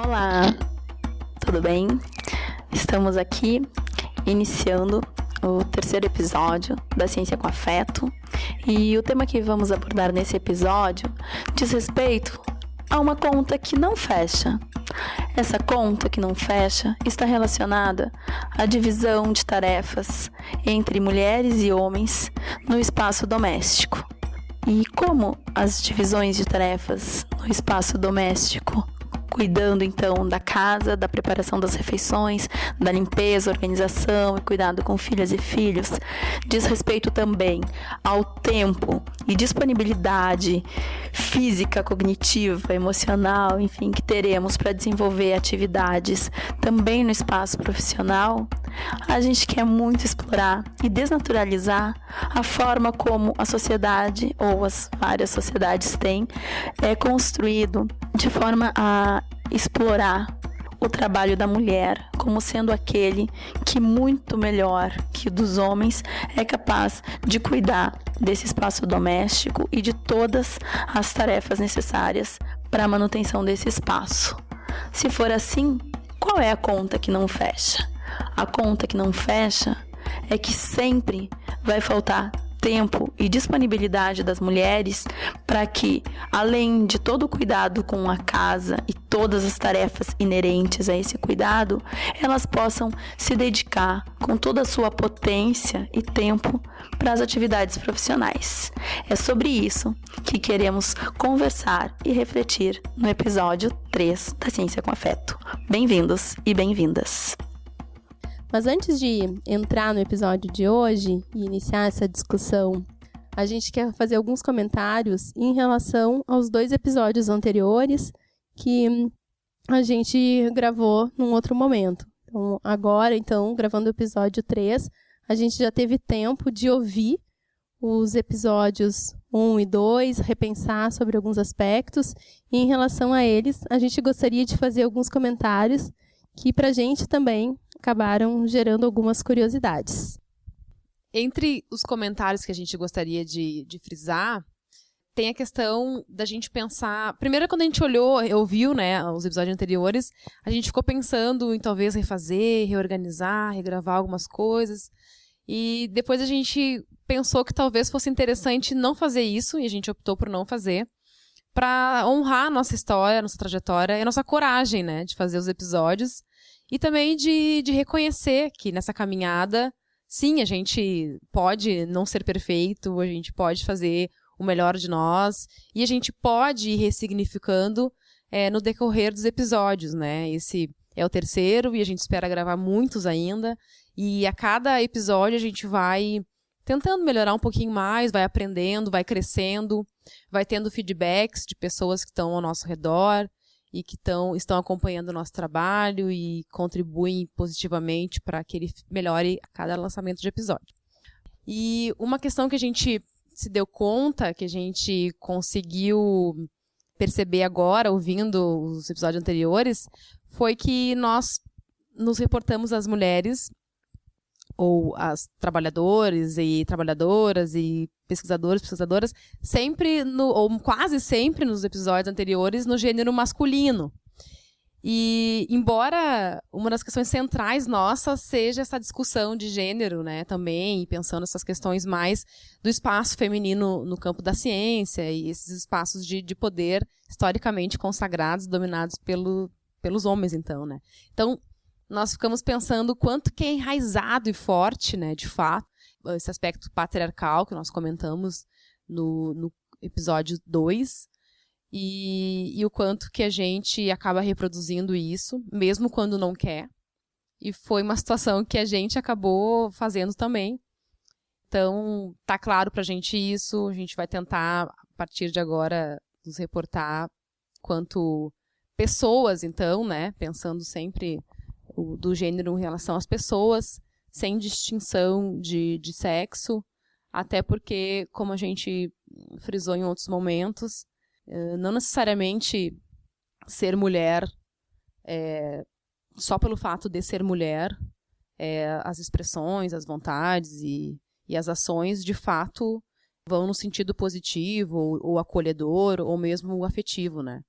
Olá, tudo bem? Estamos aqui iniciando o terceiro episódio da Ciência com Afeto e o tema que vamos abordar nesse episódio diz respeito a uma conta que não fecha. Essa conta que não fecha está relacionada à divisão de tarefas entre mulheres e homens no espaço doméstico. E como as divisões de tarefas no espaço doméstico, cuidando então da casa, da preparação das refeições, da limpeza, organização e cuidado com filhas e filhos, diz respeito também ao tempo e disponibilidade física, cognitiva, emocional, enfim, que teremos para desenvolver atividades também no espaço profissional. A gente quer muito explorar e desnaturalizar a forma como a sociedade ou as várias sociedades têm construído de forma a explorar o trabalho da mulher como sendo aquele que muito melhor que o dos homens é capaz de cuidar desse espaço doméstico e de todas as tarefas necessárias para a manutenção desse espaço. Se for assim, qual é a conta que não fecha? A conta que não fecha é que sempre vai faltar tempo e disponibilidade das mulheres para que, além de todo o cuidado com a casa e todas as tarefas inerentes a esse cuidado, elas possam se dedicar com toda a sua potência e tempo para as atividades profissionais. É sobre isso que queremos conversar e refletir no episódio 3 da Ciência com Afeto. Bem-vindos e bem-vindas! Mas antes de entrar no episódio de hoje e iniciar essa discussão, a gente quer fazer alguns comentários em relação aos 2 episódios anteriores que a gente gravou num outro momento. Então, agora, gravando o episódio 3, a gente já teve tempo de ouvir os episódios 1 e 2, repensar sobre alguns aspectos, e em relação a eles, a gente gostaria de fazer alguns comentários que pra gente também acabaram gerando algumas curiosidades. Entre os comentários que a gente gostaria de frisar, tem a questão da gente pensar... Primeiro, quando a gente ouviu, né, os episódios anteriores, a gente ficou pensando em talvez refazer, reorganizar, regravar algumas coisas. E depois a gente pensou que talvez fosse interessante não fazer isso, e a gente optou por não fazer, para honrar a nossa história, a nossa trajetória e a nossa coragem, né, de fazer os episódios. E também de reconhecer que nessa caminhada, sim, a gente pode não ser perfeito, a gente pode fazer o melhor de nós, e a gente pode ir ressignificando no decorrer dos episódios, né? Esse é o terceiro e a gente espera gravar muitos ainda, e a cada episódio a gente vai tentando melhorar um pouquinho mais, vai aprendendo, vai crescendo, vai tendo feedbacks de pessoas que estão ao nosso redor, e que estão acompanhando o nosso trabalho e contribuem positivamente para que ele melhore a cada lançamento de episódio. E uma questão que a gente se deu conta, que a gente conseguiu perceber agora, ouvindo os episódios anteriores, foi que nós nos reportamos às mulheres, ou às trabalhadores e trabalhadoras e pesquisadores, pesquisadoras, sempre, ou quase sempre nos episódios anteriores, no gênero masculino. E, embora uma das questões centrais nossas seja essa discussão de gênero, né, também, e pensando essas questões mais do espaço feminino no campo da ciência e esses espaços de poder historicamente consagrados, dominados pelos homens, então, né. Então, nós ficamos pensando o quanto que é enraizado e forte, né, de fato, esse aspecto patriarcal que nós comentamos no episódio 2, e o quanto que a gente acaba reproduzindo isso, mesmo quando não quer. E foi uma situação que a gente acabou fazendo também. Então, tá claro pra gente isso, a gente vai tentar, a partir de agora, nos reportar quanto pessoas, então, né, pensando sempre do gênero em relação às pessoas, sem distinção de sexo, até porque, como a gente frisou em outros momentos, não necessariamente ser mulher, só pelo fato de ser mulher, as expressões, as vontades e as ações, de fato, vão no sentido positivo, ou acolhedor, ou mesmo afetivo, né?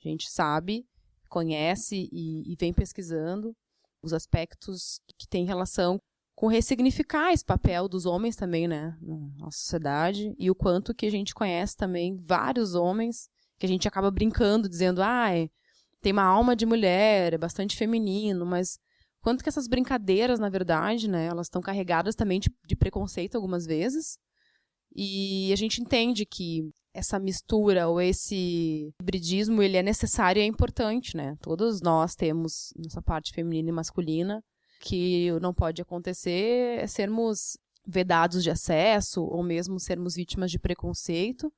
A gente sabe, conhece e vem pesquisando os aspectos que têm relação com ressignificar esse papel dos homens também, né, na sociedade, e o quanto que a gente conhece também vários homens que a gente acaba brincando, dizendo, tem uma alma de mulher, é bastante feminino, mas quanto que essas brincadeiras, na verdade, né, elas estão carregadas também de preconceito algumas vezes, e a gente entende que essa mistura ou esse hibridismo, ele é necessário e é importante, né? Todos nós temos nossa parte feminina e masculina, que não pode acontecer é sermos vedados de acesso ou mesmo sermos vítimas de preconceito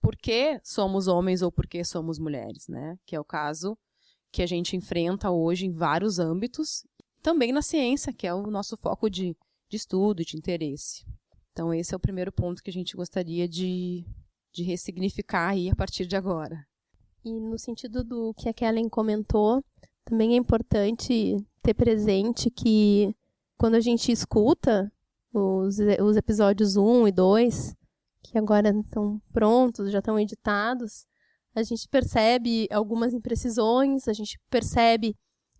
porque somos homens ou porque somos mulheres, né? Que é o caso que a gente enfrenta hoje em vários âmbitos, também na ciência, que é o nosso foco de estudo, de interesse. Então, esse é o primeiro ponto que a gente gostaria de ressignificar aí a partir de agora. E no sentido do que a Kellen comentou, também é importante ter presente que quando a gente escuta os episódios 1 e 2, que agora estão prontos, já estão editados, a gente percebe algumas imprecisões, a gente percebe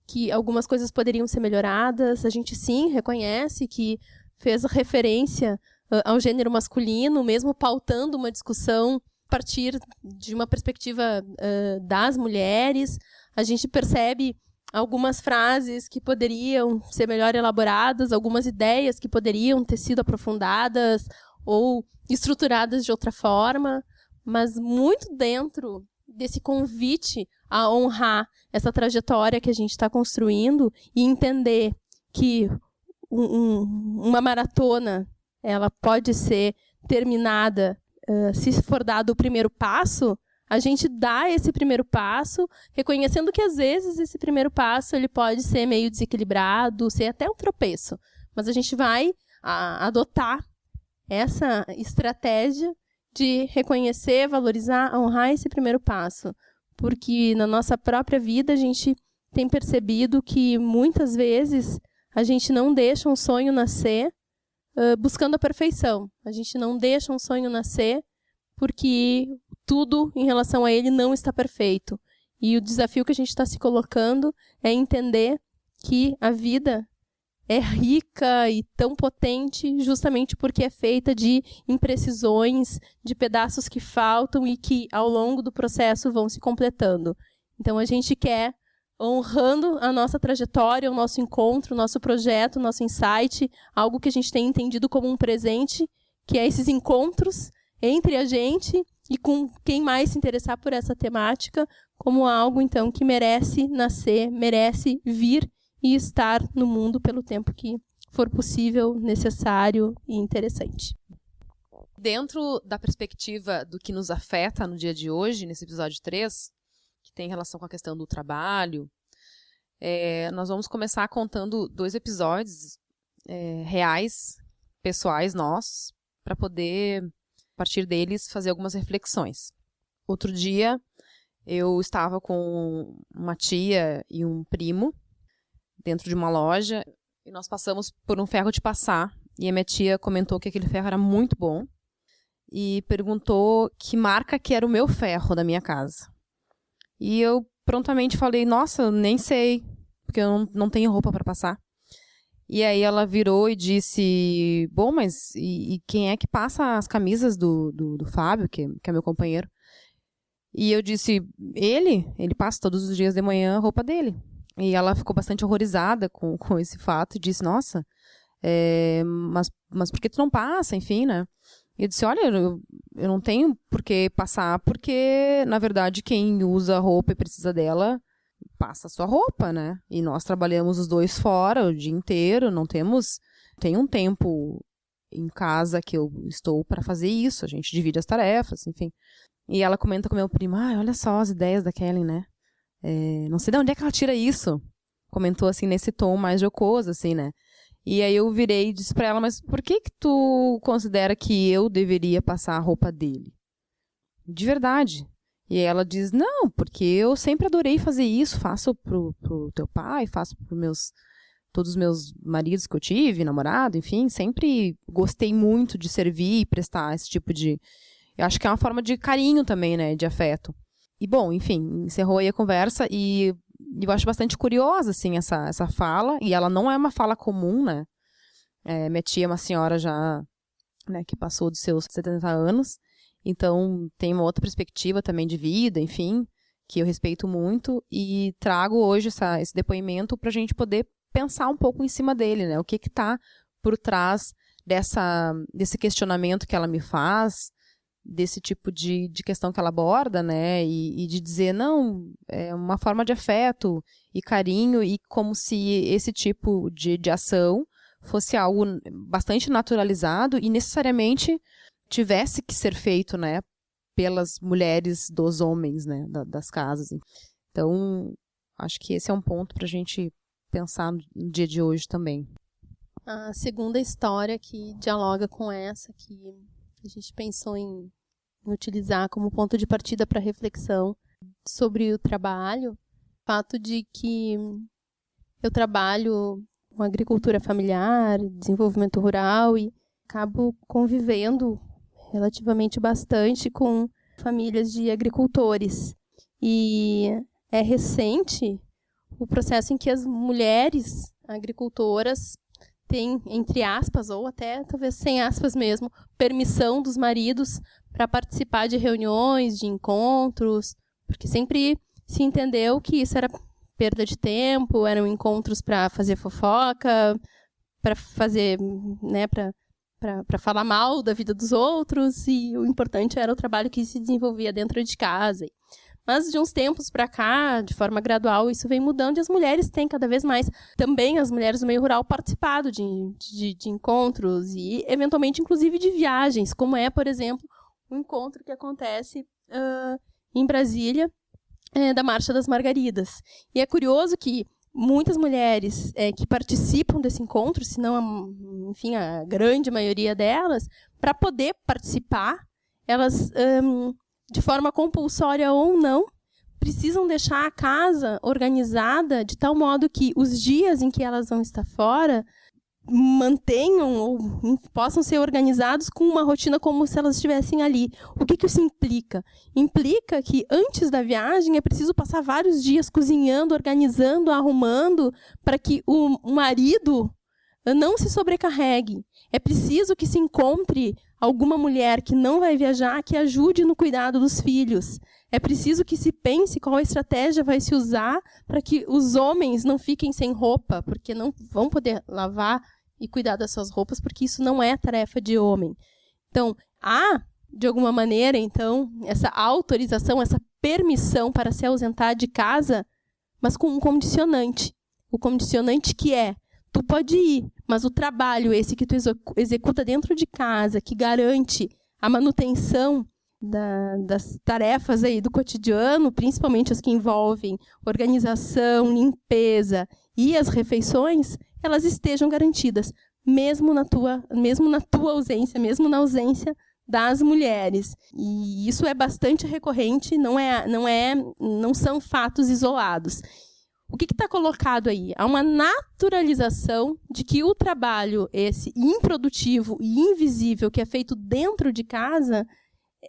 que algumas coisas poderiam ser melhoradas, a gente sim reconhece que fez referência ao gênero masculino, mesmo pautando uma discussão a partir de uma perspectiva das mulheres. A gente percebe algumas frases que poderiam ser melhor elaboradas, algumas ideias que poderiam ter sido aprofundadas ou estruturadas de outra forma, mas muito dentro desse convite a honrar essa trajetória que a gente está construindo e entender que uma maratona ela pode ser terminada se for dado o primeiro passo. A gente dá esse primeiro passo, reconhecendo que às vezes esse primeiro passo ele pode ser meio desequilibrado, ser até um tropeço, mas a gente vai adotar essa estratégia de reconhecer, valorizar, honrar esse primeiro passo, porque na nossa própria vida a gente tem percebido que muitas vezes a gente não deixa um sonho nascer buscando a perfeição. A gente não deixa um sonho nascer porque tudo em relação a ele não está perfeito. E o desafio que a gente está se colocando é entender que a vida é rica e tão potente justamente porque é feita de imprecisões, de pedaços que faltam e que ao longo do processo vão se completando. Então a gente quer, honrando a nossa trajetória, o nosso encontro, o nosso projeto, o nosso insight, algo que a gente tem entendido como um presente, que é esses encontros entre a gente e com quem mais se interessar por essa temática, como algo, então, que merece nascer, merece vir e estar no mundo pelo tempo que for possível, necessário e interessante. Dentro da perspectiva do que nos afeta no dia de hoje, nesse episódio 3, que tem relação com a questão do trabalho, nós vamos começar contando 2 episódios reais, pessoais nossos, para poder, a partir deles, fazer algumas reflexões. Outro dia, eu estava com uma tia e um primo dentro de uma loja e nós passamos por um ferro de passar e a minha tia comentou que aquele ferro era muito bom e perguntou que marca que era o meu ferro da minha casa. E eu prontamente falei, nossa, eu nem sei, porque eu não tenho roupa para passar. E aí ela virou e disse, bom, mas e quem é que passa as camisas do Fábio, que é meu companheiro? E eu disse, ele passa todos os dias de manhã a roupa dele. E ela ficou bastante horrorizada com esse fato e disse, nossa, mas por que tu não passa, enfim, né? E eu disse, olha, eu não tenho por que passar, porque, na verdade, quem usa a roupa e precisa dela, passa a sua roupa, né? E nós trabalhamos os 2 fora o dia inteiro, tem um tempo em casa que eu estou para fazer isso, a gente divide as tarefas, enfim. E ela comenta com meu primo, olha só as ideias da Kellen, né? Não sei de onde é que ela tira isso. Comentou, assim, nesse tom mais jocoso, assim, né? E aí eu virei e disse pra ela, mas por que tu considera que eu deveria passar a roupa dele? De verdade. E aí ela diz, não, porque eu sempre adorei fazer isso, faço pro teu pai, faço todos os meus maridos que eu tive, namorado, enfim, sempre gostei muito de servir e prestar esse tipo de... Eu acho que é uma forma de carinho também, né, de afeto. E bom, enfim, encerrou aí a conversa e eu acho bastante curiosa, assim, essa fala, e ela não é uma fala comum, né? Minha tia é uma senhora já, né, que passou dos seus 70 anos, então tem uma outra perspectiva também de vida, enfim, que eu respeito muito, e trago hoje esse depoimento para a gente poder pensar um pouco em cima dele, né? O que está por trás desse questionamento que ela me faz, desse tipo de questão que ela aborda, né? E de dizer, não, é uma forma de afeto e carinho, e como se esse tipo de ação fosse algo bastante naturalizado e necessariamente tivesse que ser feito, né, pelas mulheres dos homens, né, das casas. Então, acho que esse é um ponto para a gente pensar no dia de hoje também. A segunda história que dialoga com essa, que a gente pensou em utilizar como ponto de partida para reflexão sobre o trabalho, o fato de que eu trabalho com agricultura familiar, desenvolvimento rural, e acabo convivendo relativamente bastante com famílias de agricultores. E é recente o processo em que as mulheres agricultoras têm, entre aspas, ou até talvez sem aspas mesmo, permissão dos maridos para participar de reuniões, de encontros, porque sempre se entendeu que isso era perda de tempo, eram encontros para fazer fofoca, para fazer, né, para falar mal da vida dos outros, e o importante era o trabalho que se desenvolvia dentro de casa. Mas de uns tempos para cá, de forma gradual, isso vem mudando, e as mulheres têm cada vez mais, também as mulheres do meio rural, participado de encontros e, eventualmente, inclusive de viagens, como é, por exemplo, um encontro que acontece em Brasília, da Marcha das Margaridas. E é curioso que muitas mulheres que participam desse encontro, se não, enfim, a grande maioria delas, para poder participar, elas, de forma compulsória ou não, precisam deixar a casa organizada de tal modo que os dias em que elas vão estar fora mantenham ou possam ser organizados com uma rotina como se elas estivessem ali. O que isso implica? Implica que antes da viagem é preciso passar vários dias cozinhando, organizando, arrumando, para que o marido não se sobrecarregue. É preciso que se encontre alguma mulher que não vai viajar que ajude no cuidado dos filhos. É preciso que se pense qual estratégia vai se usar para que os homens não fiquem sem roupa, porque não vão poder lavar e cuidar das suas roupas, porque isso não é tarefa de homem. Então, há, de alguma maneira, então, essa autorização, essa permissão para se ausentar de casa, mas com um condicionante. O condicionante que é, tu pode ir, mas o trabalho esse que tu executa dentro de casa, que garante a manutenção das tarefas aí do cotidiano, principalmente as que envolvem organização, limpeza e as refeições, elas estejam garantidas, mesmo na tua ausência, mesmo na ausência das mulheres. E isso é bastante recorrente, não são fatos isolados. O que está colocado aí? Há uma naturalização de que o trabalho esse improdutivo e invisível que é feito dentro de casa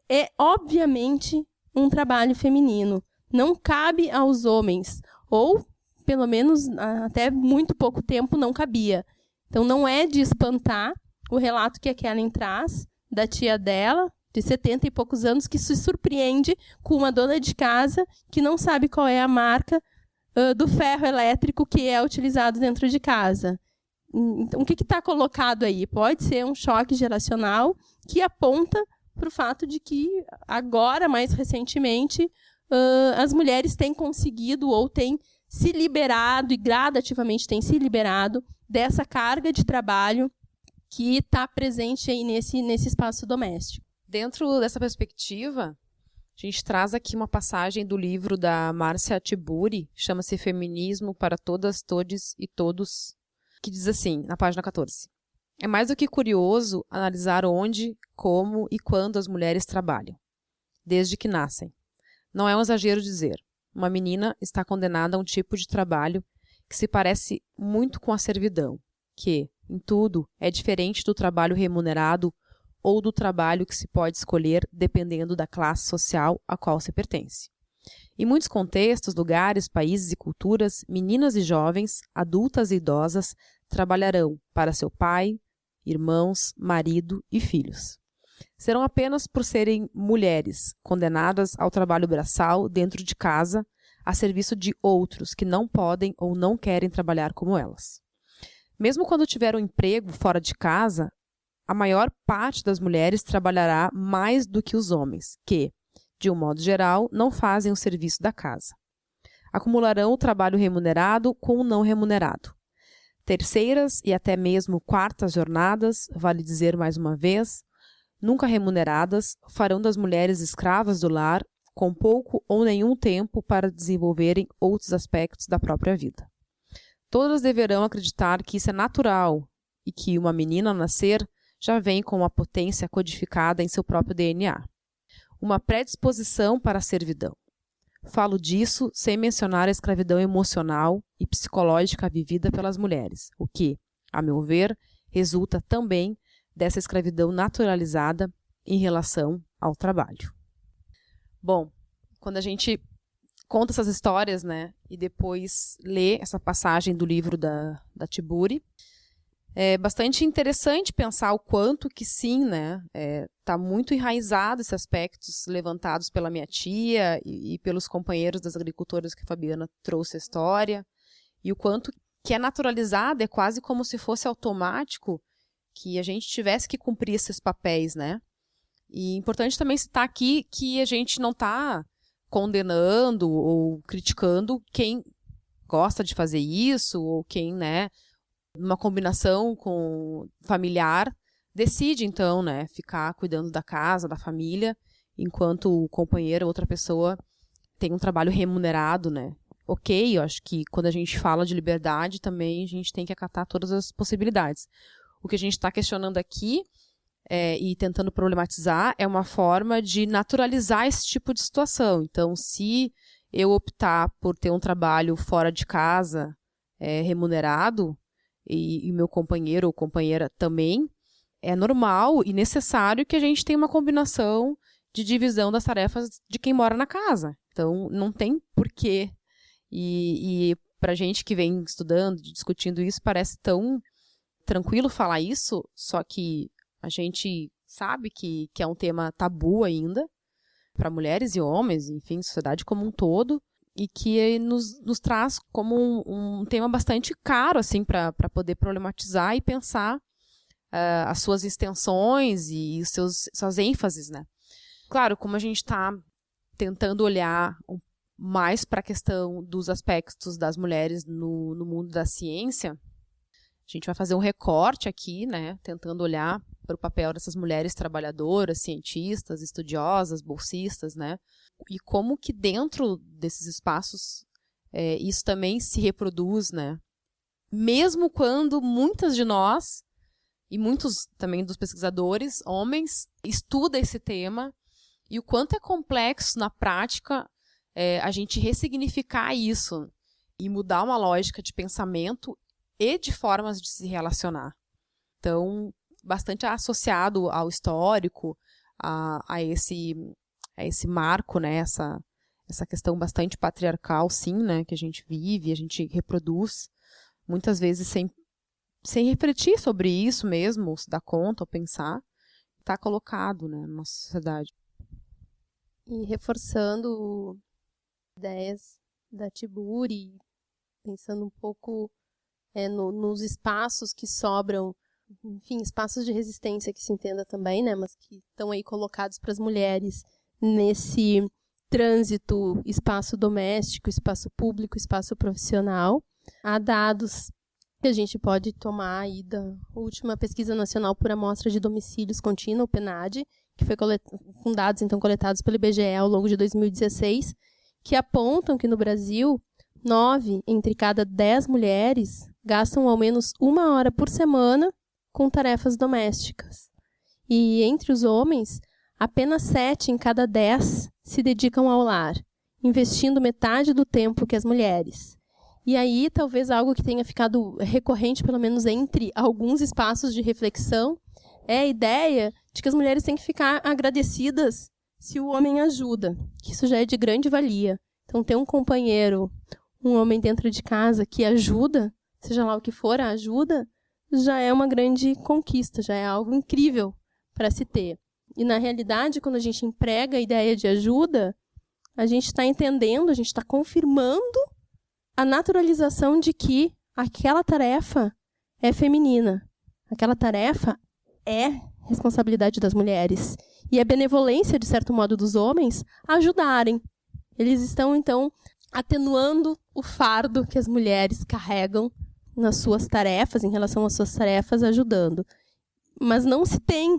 é, obviamente, um trabalho feminino. Não cabe aos homens, ou, pelo menos, até muito pouco tempo, não cabia. Então, não é de espantar o relato que a Kellen traz da tia dela, de 70 e poucos anos, que se surpreende com uma dona de casa que não sabe qual é a marca do ferro elétrico que é utilizado dentro de casa. Então, o que está colocado aí? Pode ser um choque geracional que aponta para o fato de que, agora, mais recentemente, as mulheres têm conseguido ou têm se liberado, e gradativamente têm se liberado, dessa carga de trabalho que está presente aí nesse espaço doméstico. Dentro dessa perspectiva, a gente traz aqui uma passagem do livro da Márcia Tiburi, chama-se Feminismo para Todas, Todes e Todos, que diz assim, na página 14. É mais do que curioso analisar onde, como e quando as mulheres trabalham, desde que nascem. Não é um exagero dizer, uma menina está condenada a um tipo de trabalho que se parece muito com a servidão, que, em tudo, é diferente do trabalho remunerado ou do trabalho que se pode escolher dependendo da classe social a qual se pertence. Em muitos contextos, lugares, países e culturas, meninas e jovens, adultas e idosas, trabalharão para seu pai, irmãos, marido e filhos. Serão apenas por serem mulheres, condenadas ao trabalho braçal dentro de casa, a serviço de outros que não podem ou não querem trabalhar como elas. Mesmo quando tiver um emprego fora de casa, a maior parte das mulheres trabalhará mais do que os homens, que, de um modo geral, não fazem o serviço da casa. Acumularão o trabalho remunerado com o não remunerado. Terceiras e até mesmo quartas jornadas, vale dizer mais uma vez, nunca remuneradas, farão das mulheres escravas do lar com pouco ou nenhum tempo para desenvolverem outros aspectos da própria vida. Todas deverão acreditar que isso é natural e que uma menina ao nascer já vem com uma potência codificada em seu próprio DNA. Uma predisposição para a servidão. Falo disso sem mencionar a escravidão emocional e psicológica vivida pelas mulheres, o que, a meu ver, resulta também dessa escravidão naturalizada em relação ao trabalho. Bom, quando a gente conta essas histórias, né, e depois lê essa passagem do livro da Tiburi, é bastante interessante pensar o quanto que sim, né, tá muito enraizado esses aspectos levantados pela minha tia e pelos companheiros das agricultoras que a Fabiana trouxe a história, e o quanto que é naturalizado, é quase como se fosse automático que a gente tivesse que cumprir esses papéis, né? E é importante também citar aqui que a gente não está condenando ou criticando quem gosta de fazer isso, ou quem, né, numa combinação com familiar, decide, então, né, ficar cuidando da casa, da família, enquanto o companheiro ou outra pessoa tem um trabalho remunerado, né? Ok, eu acho que quando a gente fala de liberdade, também a gente tem que acatar todas as possibilidades. O que a gente está questionando aqui e tentando problematizar é uma forma de naturalizar esse tipo de situação. Então, se eu optar por ter um trabalho fora de casa remunerado, e meu companheiro ou companheira também, é normal e necessário que a gente tenha uma combinação de divisão das tarefas de quem mora na casa. Então, não tem porquê. E para a gente que vem estudando, discutindo isso, parece tão tranquilo falar isso, só que a gente sabe que é um tema tabu ainda para mulheres e homens, enfim, sociedade como um todo, e que nos traz como um tema bastante caro assim, para poder problematizar e pensar as suas extensões e suas ênfases, né? Claro, como a gente está tentando olhar mais para a questão dos aspectos das mulheres no mundo da ciência, a gente vai fazer um recorte aqui, né, tentando olhar para o papel dessas mulheres trabalhadoras, cientistas, estudiosas, bolsistas, né, e como que dentro desses espaços isso também se reproduz, né, mesmo quando muitas de nós, e muitos também dos pesquisadores, homens, estudam esse tema, e o quanto é complexo na prática a gente ressignificar isso e mudar uma lógica de pensamento e de formas de se relacionar. Então, bastante associado ao histórico, a esse marco, né, essa questão bastante patriarcal, sim, né, que a gente vive, a gente reproduz, muitas vezes sem refletir sobre isso mesmo, se dar conta ou pensar, está colocado, né, na nossa sociedade. E reforçando ideias da Tiburi, pensando um pouco nos espaços que sobram, enfim, espaços de resistência que se entenda também, né, mas que estão aí colocados para as mulheres nesse trânsito, espaço doméstico, espaço público, espaço profissional. Há dados que a gente pode tomar aí da última Pesquisa Nacional por Amostra de Domicílios Contínua, o PNAD, que foi coletados pelo IBGE ao longo de 2016, que apontam que no Brasil 9 entre cada 10 mulheres gastam ao menos 1 hora por semana com tarefas domésticas. E entre os homens, apenas 7 em cada 10 se dedicam ao lar, investindo metade do tempo que as mulheres. E aí, talvez algo que tenha ficado recorrente, pelo menos entre alguns espaços de reflexão, é a ideia de que as mulheres têm que ficar agradecidas se o homem ajuda, que isso já é de grande valia. Então, ter um companheiro, um homem dentro de casa que ajuda, seja lá o que for a ajuda, já é uma grande conquista, já é algo incrível para se ter. E, na realidade, quando a gente emprega a ideia de ajuda, a gente está entendendo, a gente está confirmando a naturalização de que aquela tarefa é feminina. Aquela tarefa é responsabilidade das mulheres. E é benevolência, de certo modo, dos homens ajudarem. Eles estão, então, atenuando o fardo que as mulheres carregam nas suas tarefas, em relação às suas tarefas, ajudando. Mas não se tem,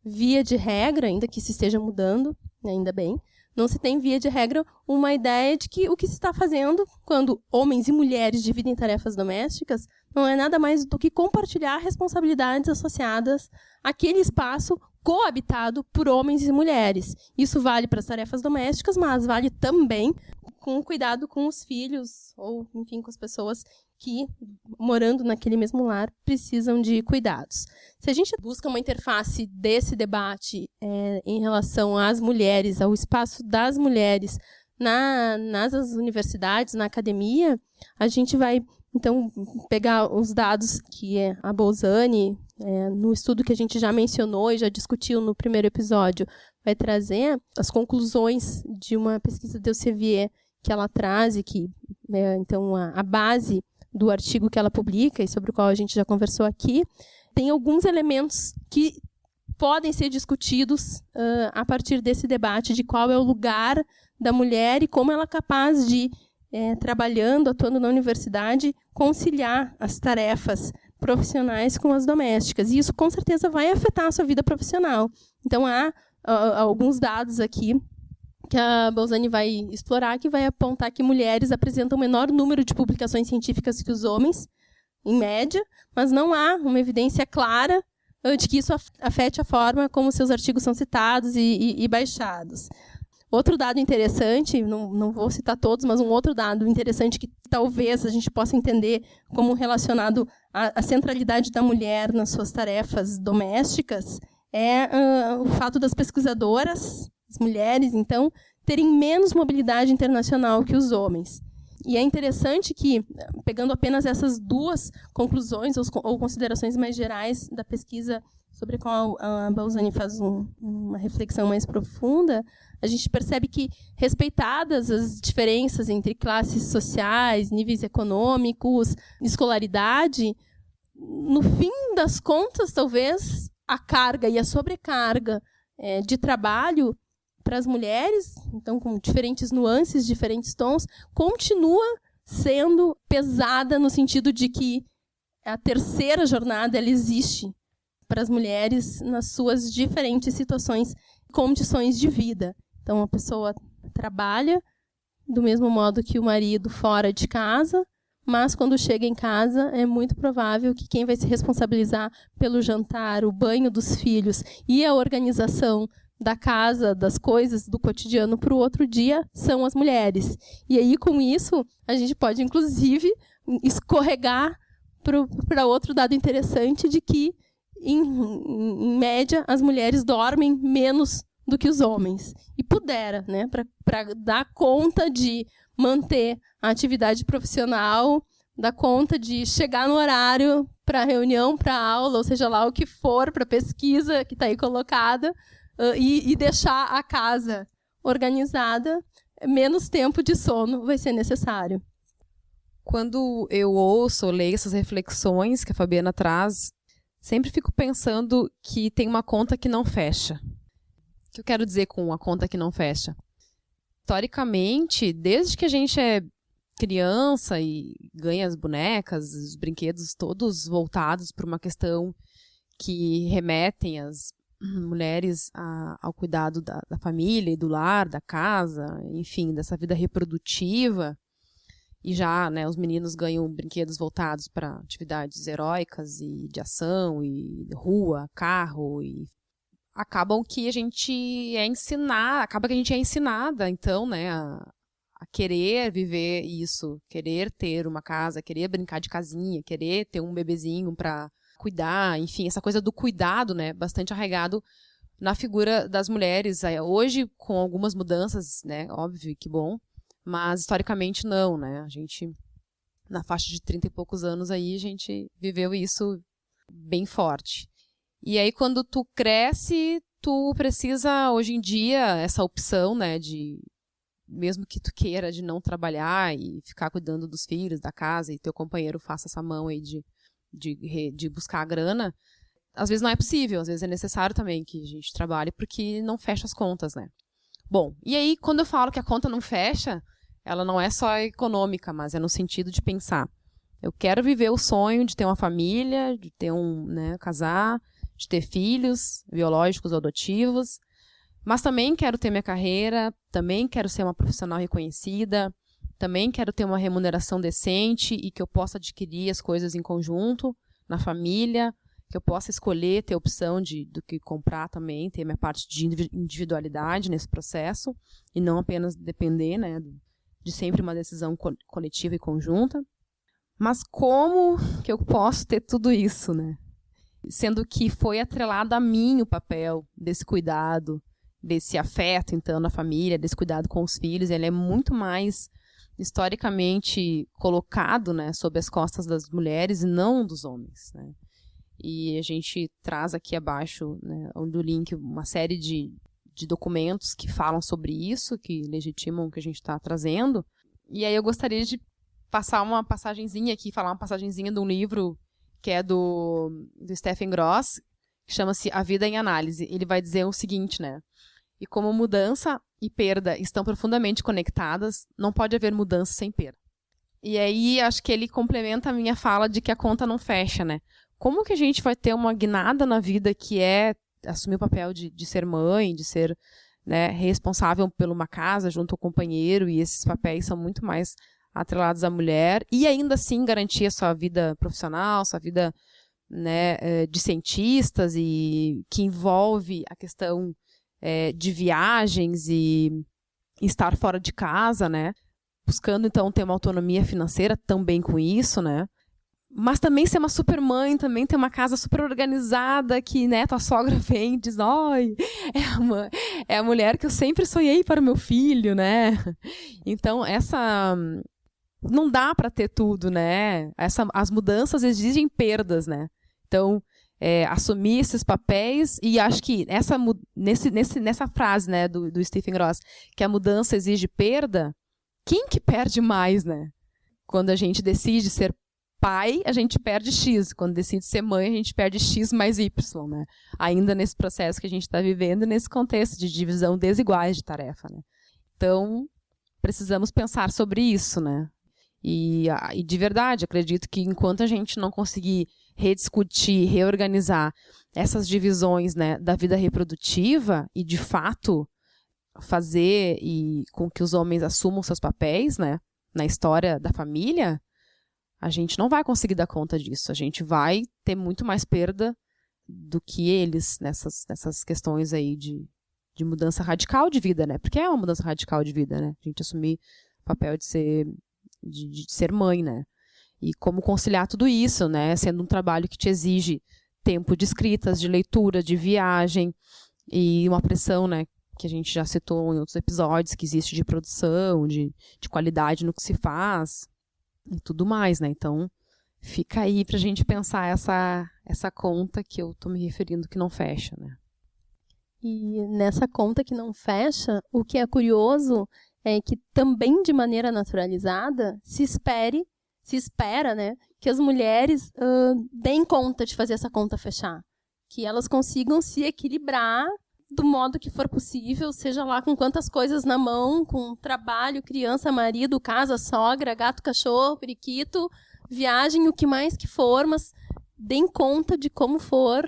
via de regra, ainda que isso esteja mudando, ainda bem, não se tem, via de regra, uma ideia de que o que se está fazendo quando homens e mulheres dividem tarefas domésticas não é nada mais do que compartilhar responsabilidades associadas àquele espaço coabitado por homens e mulheres. Isso vale para as tarefas domésticas, mas vale também com cuidado com os filhos, ou, enfim, com as pessoas que, morando naquele mesmo lar, precisam de cuidados. Se a gente busca uma interface desse debate em relação às mulheres, ao espaço das mulheres nas universidades, na academia, a gente vai, então, pegar os dados que a Bolzani, no estudo que a gente já mencionou e já discutiu no primeiro episódio, vai trazer as conclusões de uma pesquisa de Elsevier que ela traz e que, então, a base do artigo que ela publica e sobre o qual a gente já conversou aqui, tem alguns elementos que podem ser discutidos a partir desse debate de qual é o lugar da mulher e como ela é capaz de, trabalhando, atuando na universidade, conciliar as tarefas profissionais com as domésticas. E isso, com certeza, vai afetar a sua vida profissional. Então, há alguns dados aqui que a Bolzani vai explorar, que vai apontar que mulheres apresentam menor número de publicações científicas que os homens, em média, mas não há uma evidência clara de que isso afete a forma como seus artigos são citados e baixados. Outro dado interessante, não vou citar todos, mas um outro dado interessante que talvez a gente possa entender como relacionado à centralidade da mulher nas suas tarefas domésticas é o fato das pesquisadoras, as mulheres, então, terem menos mobilidade internacional que os homens. E é interessante que, pegando apenas essas duas conclusões ou considerações mais gerais da pesquisa sobre a qual a Bolzani faz uma reflexão mais profunda, a gente percebe que, respeitadas as diferenças entre classes sociais, níveis econômicos, escolaridade, no fim das contas, talvez, a carga e a sobrecarga de trabalho para as mulheres, então com diferentes nuances, diferentes tons, continua sendo pesada no sentido de que a terceira jornada ela existe para as mulheres nas suas diferentes situações, condições de vida. Então, a pessoa trabalha do mesmo modo que o marido fora de casa, mas quando chega em casa é muito provável que quem vai se responsabilizar pelo jantar, o banho dos filhos e a organização da casa, das coisas, do cotidiano para o outro dia, são as mulheres. E aí, com isso, a gente pode, inclusive, escorregar para outro dado interessante de que, em média, as mulheres dormem menos do que os homens. E pudera, né, para dar conta de manter a atividade profissional, dar conta de chegar no horário para a reunião, para a aula, ou seja lá o que for, para a pesquisa que está aí colocada, e deixar a casa organizada, menos tempo de sono vai ser necessário. Quando eu ouço ou leio essas reflexões que a Fabiana traz, sempre fico pensando que tem uma conta que não fecha. O que eu quero dizer com a conta que não fecha? Historicamente, desde que a gente é criança e ganha as bonecas, os brinquedos todos voltados para uma questão que remetem as mulheres ao cuidado da família e do lar, da casa, enfim, dessa vida reprodutiva. E já, né, os meninos ganham brinquedos voltados para atividades heróicas e de ação, e rua, carro, e acabam que a gente é ensinada, então, né, a querer viver isso, querer ter uma casa, querer brincar de casinha, querer ter um bebezinho para cuidar, enfim, essa coisa do cuidado, né, bastante arraigado na figura das mulheres. Hoje, com algumas mudanças, né, óbvio, que bom, mas historicamente não, né, a gente, na faixa de 30 e poucos anos aí, a gente viveu isso bem forte. E aí, quando tu cresce, tu precisa, hoje em dia, essa opção, né, de, mesmo que tu queira de não trabalhar e ficar cuidando dos filhos, da casa, e teu companheiro faça essa mão aí de buscar a grana, às vezes não é possível, às vezes é necessário também que a gente trabalhe, porque não fecha as contas, né? Bom, e aí, quando eu falo que a conta não fecha, ela não é só econômica, mas é no sentido de pensar. Eu quero viver o sonho de ter uma família, de ter casar, de ter filhos biológicos ou adotivos, mas também quero ter minha carreira, também quero ser uma profissional reconhecida, também quero ter uma remuneração decente e que eu possa adquirir as coisas em conjunto, na família, que eu possa escolher, ter opção do que comprar também, ter minha parte de individualidade nesse processo e não apenas depender, né, de sempre uma decisão coletiva e conjunta. Mas como que eu posso ter tudo isso, né? Sendo que foi atrelado a mim o papel desse cuidado, desse afeto, então, na família, desse cuidado com os filhos. Ele é muito mais historicamente colocado, né, sob as costas das mulheres e não dos homens, né? E a gente traz aqui abaixo, né, do link, uma série de documentos que falam sobre isso, que legitimam o que a gente está trazendo. E aí eu gostaria de passar uma passagenzinha aqui, falar uma passagenzinha de um livro que é do Stephen Gross, que chama-se A Vida em Análise. Ele vai dizer o seguinte, né? E como mudança e perda estão profundamente conectadas, não pode haver mudança sem perda. E aí acho que ele complementa a minha fala de que a conta não fecha, né? Como que a gente vai ter uma guinada na vida que é assumir o papel de ser mãe, de ser, né, responsável por uma casa junto ao companheiro, e esses papéis são muito mais atrelados à mulher, e ainda assim garantir a sua vida profissional, sua vida, né, de cientistas, e que envolve a questão de viagens e estar fora de casa, né, buscando então ter uma autonomia financeira também com isso, né, mas também ser uma super mãe, também ter uma casa super organizada, que, né, tua sogra vem e diz, oi, é a mulher que eu sempre sonhei para o meu filho, né? Então, não dá para ter tudo, né? As mudanças exigem perdas, né? Então, assumir esses papéis, e acho que nessa frase, né, do Stephen Gross, que a mudança exige perda, quem que perde mais, né? Quando a gente decide ser pai, a gente perde X. Quando decide ser mãe, a gente perde X mais Y, né? Ainda nesse processo que a gente está vivendo, nesse contexto de divisão desiguais de tarefa, né? Então, precisamos pensar sobre isso, né? E de verdade, acredito que enquanto a gente não conseguir rediscutir, reorganizar essas divisões, né, da vida reprodutiva e, de fato, fazer com que os homens assumam seus papéis, né, na história da família, a gente não vai conseguir dar conta disso. A gente vai ter muito mais perda do que eles nessas questões aí de mudança radical de vida, né? Porque é uma mudança radical de vida, né? A gente assumir o papel de ser mãe, né? E como conciliar tudo isso, né? Sendo um trabalho que te exige tempo de escritas, de leitura, de viagem, e uma pressão, né? Que a gente já citou em outros episódios, que existe de produção, de qualidade no que se faz, e tudo mais, né? Então, fica aí pra gente pensar essa conta que eu tô me referindo que não fecha, né? E nessa conta que não fecha, o que é curioso é que também de maneira naturalizada se espera, né, que as mulheres deem conta de fazer essa conta fechar. Que elas consigam se equilibrar do modo que for possível, seja lá com quantas coisas na mão, com trabalho, criança, marido, casa, sogra, gato, cachorro, periquito, viagem, o que mais que for, mas deem conta de como for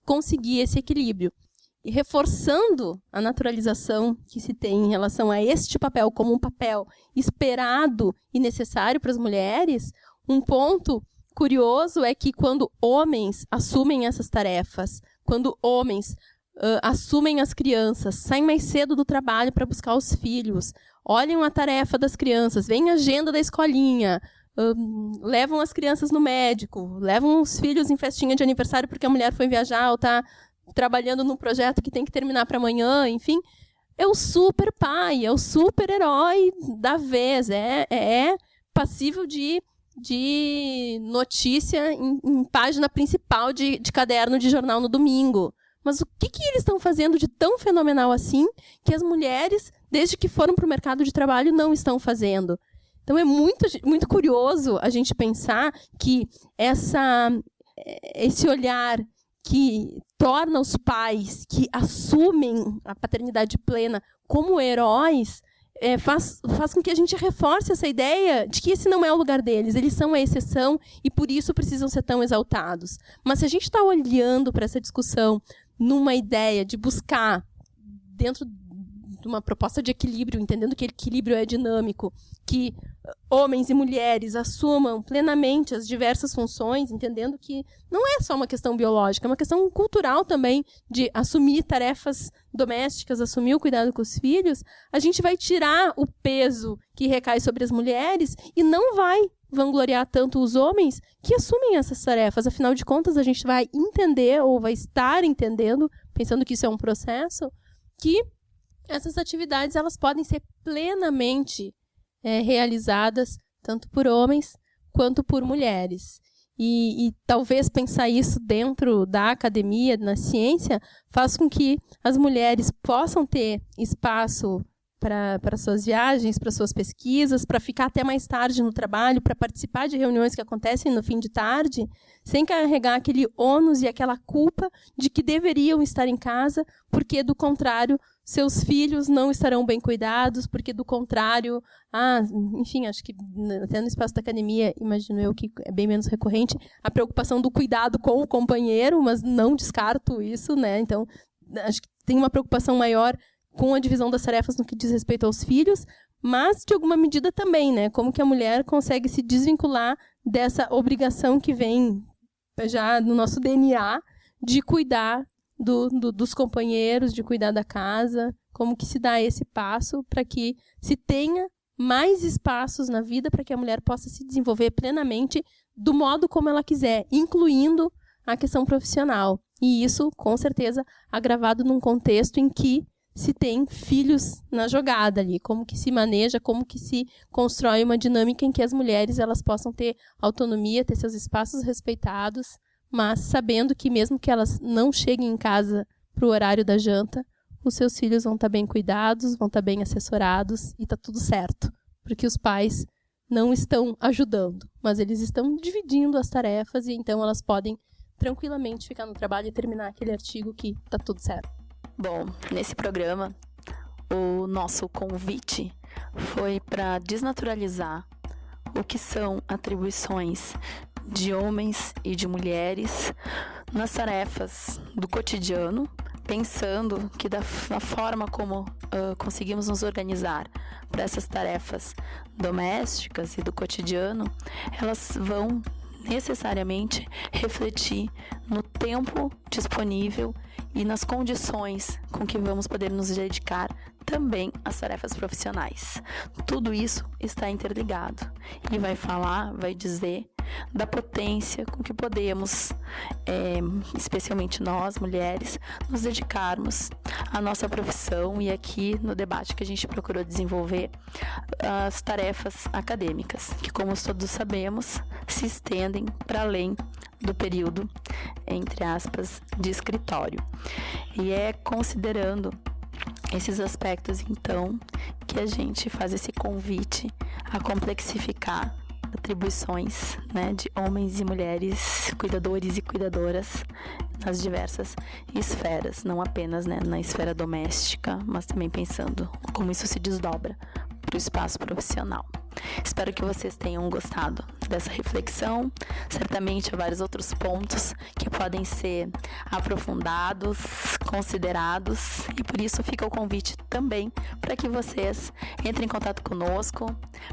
conseguir esse equilíbrio. E reforçando a naturalização que se tem em relação a este papel como um papel esperado e necessário para as mulheres, um ponto curioso é que quando homens assumem essas tarefas, quando homens assumem as crianças, saem mais cedo do trabalho para buscar os filhos, olham a tarefa das crianças, veem a agenda da escolinha, levam as crianças no médico, levam os filhos em festinha de aniversário porque a mulher foi viajar ou está trabalhando num projeto que tem que terminar para amanhã, enfim, é o super pai, é o super herói da vez, é passível de notícia em página principal de caderno de jornal no domingo. Mas o que eles estão fazendo de tão fenomenal assim que as mulheres, desde que foram para o mercado de trabalho, não estão fazendo? Então é muito, muito curioso a gente pensar que esse olhar que torna os pais que assumem a paternidade plena como heróis faz com que a gente reforce essa ideia de que esse não é o lugar deles, eles são a exceção e por isso precisam ser tão exaltados. Mas se a gente está olhando para essa discussão numa ideia de buscar, dentro de uma proposta de equilíbrio, entendendo que equilíbrio é dinâmico, que homens e mulheres assumam plenamente as diversas funções, entendendo que não é só uma questão biológica, é uma questão cultural também de assumir tarefas domésticas, assumir o cuidado com os filhos, a gente vai tirar o peso que recai sobre as mulheres e não vai vangloriar tanto os homens que assumem essas tarefas. Afinal de contas, a gente vai entender, ou vai estar entendendo, pensando que isso é um processo, que essas atividades elas podem ser plenamente realizadas tanto por homens quanto por mulheres. E talvez pensar isso dentro da academia, na ciência, faz com que as mulheres possam ter espaço para suas viagens, para suas pesquisas, para ficar até mais tarde no trabalho, para participar de reuniões que acontecem no fim de tarde, sem carregar aquele ônus e aquela culpa de que deveriam estar em casa, porque, do contrário, seus filhos não estarão bem cuidados, porque, do contrário, enfim, acho que até no espaço da academia, imagino eu que é bem menos recorrente, a preocupação do cuidado com o companheiro, mas não descarto isso, né? Então, acho que tem uma preocupação maior com a divisão das tarefas no que diz respeito aos filhos, mas, de alguma medida, também, né? Como que a mulher consegue se desvincular dessa obrigação que vem já no nosso DNA de cuidar dos companheiros, de cuidar da casa, como que se dá esse passo para que se tenha mais espaços na vida para que a mulher possa se desenvolver plenamente do modo como ela quiser, incluindo a questão profissional. E isso, com certeza, agravado num contexto em que se tem filhos na jogada ali, como que se maneja, como que se constrói uma dinâmica em que as mulheres elas possam ter autonomia, ter seus espaços respeitados, mas sabendo que mesmo que elas não cheguem em casa para o horário da janta, os seus filhos vão estar bem cuidados, vão estar bem assessorados e está tudo certo, porque os pais não estão ajudando, mas eles estão dividindo as tarefas e então elas podem tranquilamente ficar no trabalho e terminar aquele artigo que está tudo certo. Bom, nesse programa, o nosso convite foi para desnaturalizar o que são atribuições de homens e de mulheres nas tarefas do cotidiano, pensando que da forma como conseguimos nos organizar para essas tarefas domésticas e do cotidiano, elas vão necessariamente refletir no tempo disponível e nas condições com que vamos poder nos dedicar também às tarefas profissionais. Tudo isso está interligado e vai dizer da potência com que podemos, especialmente nós, mulheres, nos dedicarmos à nossa profissão e aqui no debate que a gente procurou desenvolver as tarefas acadêmicas, que, como todos sabemos, se estendem para além do período, entre aspas, de escritório. E é considerando esses aspectos, então, que a gente faz esse convite a complexificar atribuições, né, de homens e mulheres, cuidadores e cuidadoras nas diversas esferas, não apenas, né, na esfera doméstica, mas também pensando como isso se desdobra para o espaço profissional. Espero que vocês tenham gostado dessa reflexão. Certamente há vários outros pontos que podem ser aprofundados, considerados, e por isso fica o convite também para que vocês entrem em contato conosco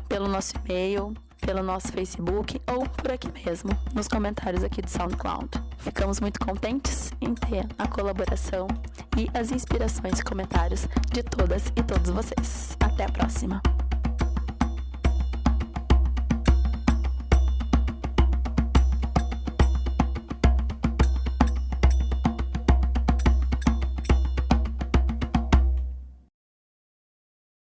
pelo nosso e-mail, pelo nosso Facebook ou por aqui mesmo, nos comentários aqui do SoundCloud. Ficamos muito contentes em ter a colaboração e as inspirações e comentários de todas e todos vocês. Até a próxima!